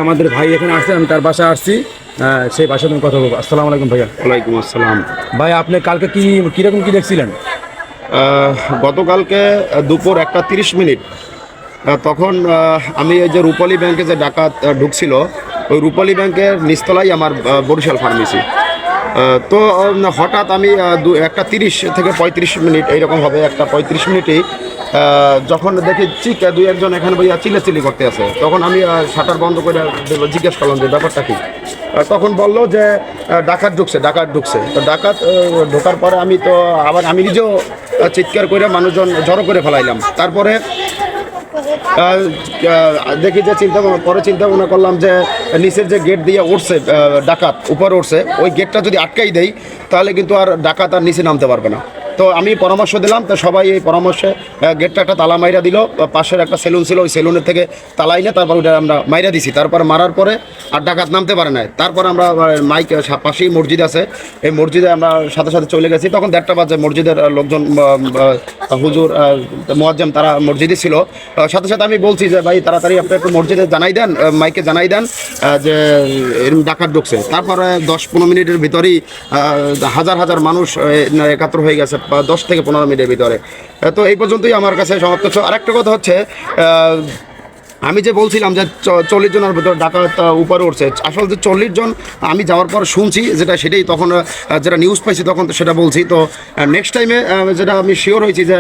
আমাদের ভাই এখানে আসছে, আমি তার বাসায় আসছি, সেই বাসায় তুমি কথা বলবো। আসসালামু আলাইকুম ভাইয়া। ওয়ালাইকুম আসসালাম। ভাই আপনি কালকে কীরকম কী দেখছিলেন? গতকালকে দুপুর 1:30 তখন আমি এই যে রূপালী ব্যাংকে যে ডাকাত ঢুকছিল, ওই রূপালী ব্যাংকের নিচতলায় আমার বরিশাল ফার্মেসি। তো হঠাৎ আমি 1:30 থেকে 35 মিনিট এইরকম হবে, 1:35 মিনিটেই যখন দেখি দুই একজন এখানে ভাইয়া চিল্লাচিল্লি করতে আছে, তখন আমি শাটার বন্ধ করে জিজ্ঞেস করলাম যে ব্যাপারটা কি। তখন বললো যে ডাকাত ঢুকছে। তো ডাকাত ঢোকার পরে আমি নিজেও চিৎকার করে মানুষজন জড়ো করে ফেলাইলাম। তারপরে দেখি যে চিন্তা ভাবনা করলাম যে নিচের যে গেট দিয়ে উঠছে ডাকাত, উপরে উঠছে, ওই গেটটা যদি আটকাই দেই তাহলে কিন্তু আর ডাকাত আর নিচে নামতে পারবে না। তো আমি পরামর্শ দিলাম, তো সবাই এই পরামর্শে গেটটা একটা তালা মাইরা দিল। পাশের একটা সেলুন ছিল, ওই সেলুনের থেকে তালাই না, তারপর ওটা আমরা মাইরা দিছি। তারপর মারার পরে আর ডাকাত নামতে পারে না। তারপর আমরা মাইক, পাশেই মসজিদ আছে, এই মসজিদে আমরা সাথে সাথে চলে গেছি। তখন 1:30 বাজে, মসজিদের লোকজন, হুজুর, মুয়াজ্জেম, তারা মসজিদে ছিল। সাথে সাথে আমি বলছি যে ভাই তাড়াতাড়ি আপনি একটু মসজিদে জানাই দেন, মাইকে জানাই দেন যে এরকম ডাকাত ঢুকছে। তারপরে 10-15 মিনিটের ভিতরেই হাজার মানুষ একাত্র হয়ে গেছে, 10 থেকে 15 মিনিটের ভিতরে। তো এই পর্যন্তই আমার কাছে সমাপ্ত। আরেকটা কথা হচ্ছে, আমি যে বলছিলাম যে 40 জনের ভিতরে ডাকাত উপরে উঠছে, আসলে যে 40 জন আমি যাওয়ার পর শুনছি সেটাই, তখন যেটা নিউজ পাইছি তখন সেটা বলছি। তো নেক্সট টাইমে যেটা আমি শিওর হয়েছি যে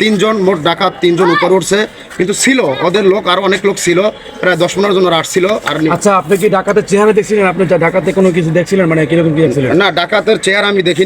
3 জন মোট ডাকাত, 3 জন উপরে উঠছে, কিন্তু ছিল ওদের লোক, আর অনেক লোক ছিল, প্রায় 10-15 জনের আসছিল। আর আচ্ছা, আপনি কি ডাকাতের চেহারা দেখছিলেন? আপনি ডাকাতে কোনো কিছু দেখছিলেন, মানে কিরকম কি দেখছিলেন? না, ডাকাতের চেহারা আমি দেখিনি।